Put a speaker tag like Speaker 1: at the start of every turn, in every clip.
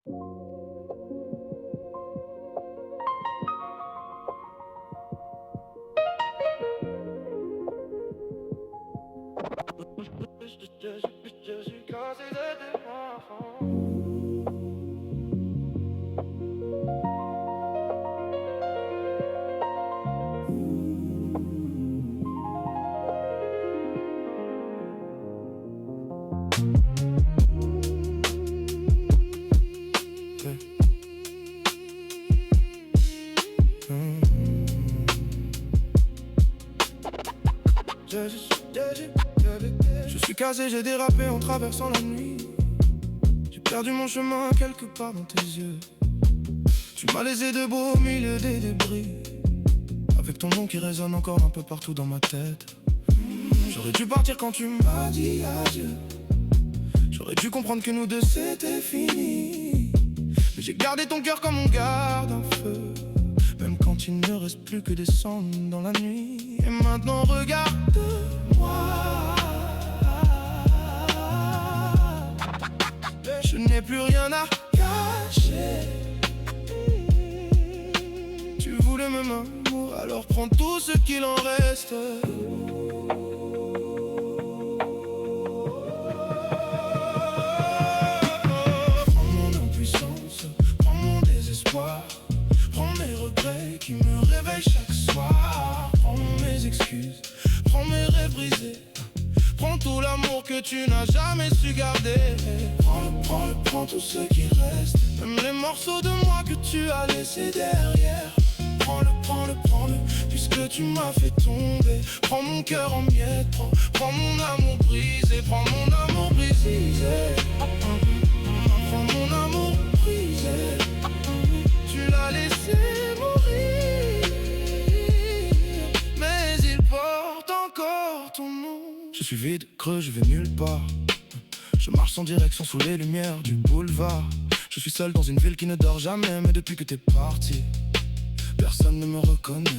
Speaker 1: Je suis casé, j'ai dérapé en traversant la nuit. J'ai perdu mon chemin quelque part dans tes yeux. Tu m'as laissé debout au milieu des débris, avec ton nom qui résonne encore un peu partout dans ma tête. J'aurais dû partir quand tu m'as dit adieu. J'aurais dû comprendre que nous deux c'était fini. Mais j'ai gardé ton cœur comme on garde un feu, même quand il ne reste plus que des cendres dans la nuit. Et maintenant regarde-moi, je n'ai plus rien à cacher. Tu voulais même amour, alors prends tout ce qu'il en reste. Prends mon impuissance, prends mon désespoir, prends mes regrets qui me réveillent chaque soir. Prends mes excuses, prends mes rêves brisés, prends tout l'amour que tu n'as jamais su garder. Prends tout ce qui reste, même les morceaux de moi que tu as laissés derrière. Prends-le, puisque tu m'as fait tomber. Prends mon cœur en miettes, prends mon amour brisé, prends mon amour brisé. Prends mon amour brisé, tu l'as laissé mourir, mais il porte encore ton nom. Je suis vide, creux, je vais nulle part. Je marche sans direction sous les lumières du boulevard. Je suis seul dans une ville qui ne dort jamais, mais depuis que t'es parti, personne ne me reconnaît.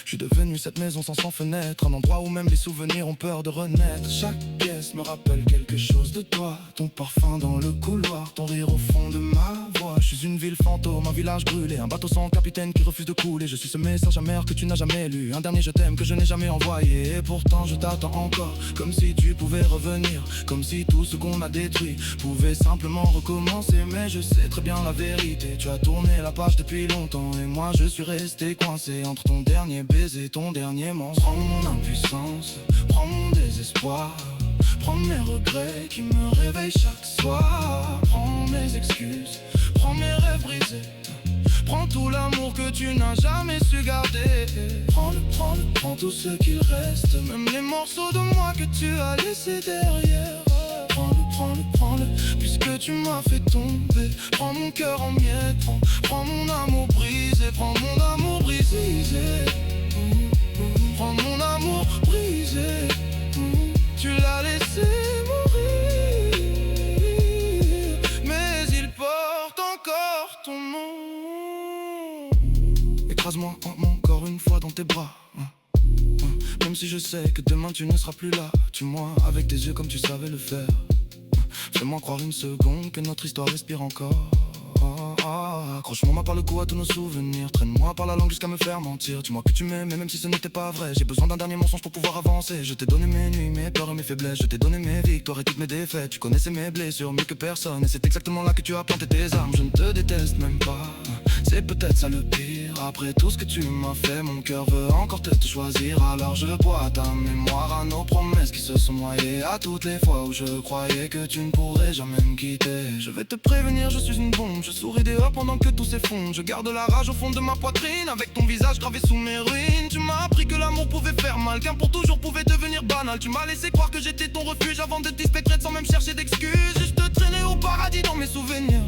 Speaker 1: Je suis devenu cette maison sans fenêtre, un endroit où même les souvenirs ont peur de renaître. Chaque pièce me rappelle quelque chose de toi, ton parfum dans le couloir, ton rire au fond de ma voix. Je suis une ville fantôme, un village brûlé, un bateau sans capitaine qui refuse de couler. Je suis ce message amer que tu n'as jamais lu, un dernier je t'aime que je n'ai jamais envoyé. Et pourtant je t'attends encore, comme si tu pouvais revenir, comme si tout ce qu'on a détruit pouvait simplement recommencer. Mais je sais très bien la vérité, tu as tourné la page depuis longtemps, et moi je suis resté coincé entre ton dernier baiser, ton dernier mensonge. Prends mon impuissance, prends mon désespoir, prends mes regrets qui me réveillent chaque soir. Prends mes excuses, prends mes rêves brisés, prends tout l'amour que tu n'as jamais su garder. Prends tout ce qu'il reste, même les morceaux de moi que tu as laissés derrière. Prends-le, puisque tu m'as fait tomber. Prends mon cœur en miettes, prends mon amour brisé, prends mon amour brisé. Prends mon amour brisé, tu l'as laissé mourir, mais il porte encore ton nom. Écrase-moi encore une fois dans tes bras, même si je sais que demain tu ne seras plus là. Tue-moi avec tes yeux comme tu savais le faire. Fais-moi croire une seconde que notre histoire respire encore. Accroche-moi par le cou à tous nos souvenirs, traîne-moi par la langue jusqu'à me faire mentir. Dis-moi que tu m'aimais même si ce n'était pas vrai. J'ai besoin d'un dernier mensonge pour pouvoir avancer. Je t'ai donné mes nuits, mes peurs et mes faiblesses. Je t'ai donné mes victoires et toutes mes défaites. Tu connaissais mes blessures mieux que personne, et c'est exactement là que tu as planté tes armes. Je ne te déteste même pas, c'est peut-être ça le pire. Après tout ce que tu m'as fait, mon cœur veut encore te choisir. Alors je bois ta mémoire à nos promesses qui se sont noyées, à toutes les fois où je croyais que tu ne pourrais jamais me quitter. Je vais te prévenir, je suis une bombe. Je souris dehors pendant que tout s'effondre. Je garde la rage au fond de ma poitrine, avec ton visage gravé sous mes ruines. Tu m'as appris que l'amour pouvait faire mal, qu'un pour toujours pouvait devenir banal. Tu m'as laissé croire que j'étais ton refuge avant de te spectrer sans même chercher d'excuses. Juste traîner au paradis dans mes souvenirs,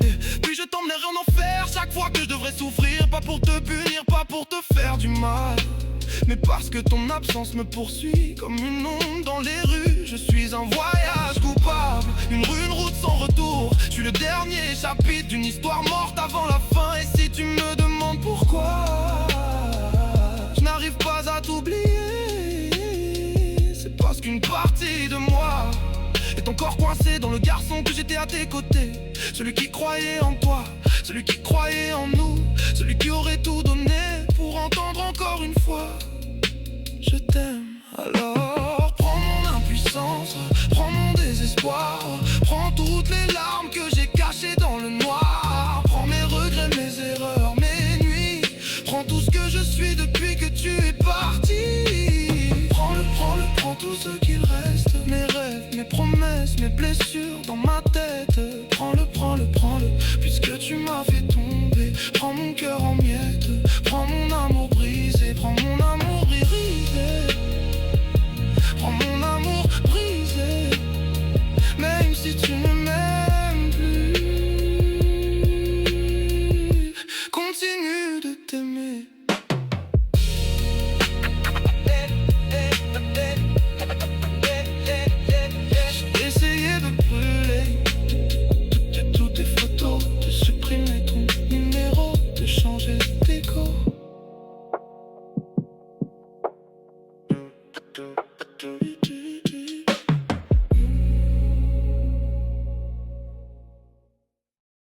Speaker 1: et puis je t'emmènerai en enfer chaque fois que je devrais souffrir. Pas pour te punir, pas pour te faire du mal, mais parce que ton absence me poursuit comme une onde dans les rues. Je suis un voyage coupable, une route sans retour. Je suis le dernier chapitre d'une histoire morte avant la fin. Et si tu me demandes pourquoi je n'arrive pas à t'oublier, c'est parce qu'une partie de moi est encore encore coincé dans le garçon que j'étais à tes côtés. Celui qui croyait en toi, celui qui croyait en nous, celui qui aurait tout donné pour entendre encore une fois je t'aime. Alors prends mon impuissance, prends mon désespoir, prends toutes les larmes que j'ai cachées dans le noir. Prends mes regrets, mes erreurs, mes nuits, prends tout ce que je suis depuis que tu es parti. Prends tout ce qu'il reste, mes rêves, mes promesses, mes blessures dans ma tête. Prends-le, puisque tu m'as fait tomber. Prends mon cœur en miettes, prends mon amour brisé, prends mon amour irisé. Prends mon amour brisé, même si tu ne m'aimes plus, continue de t'aimer. J'ai essayé de brûler toutes tes photos, de supprimer ton numéro, de changer d'écho. Do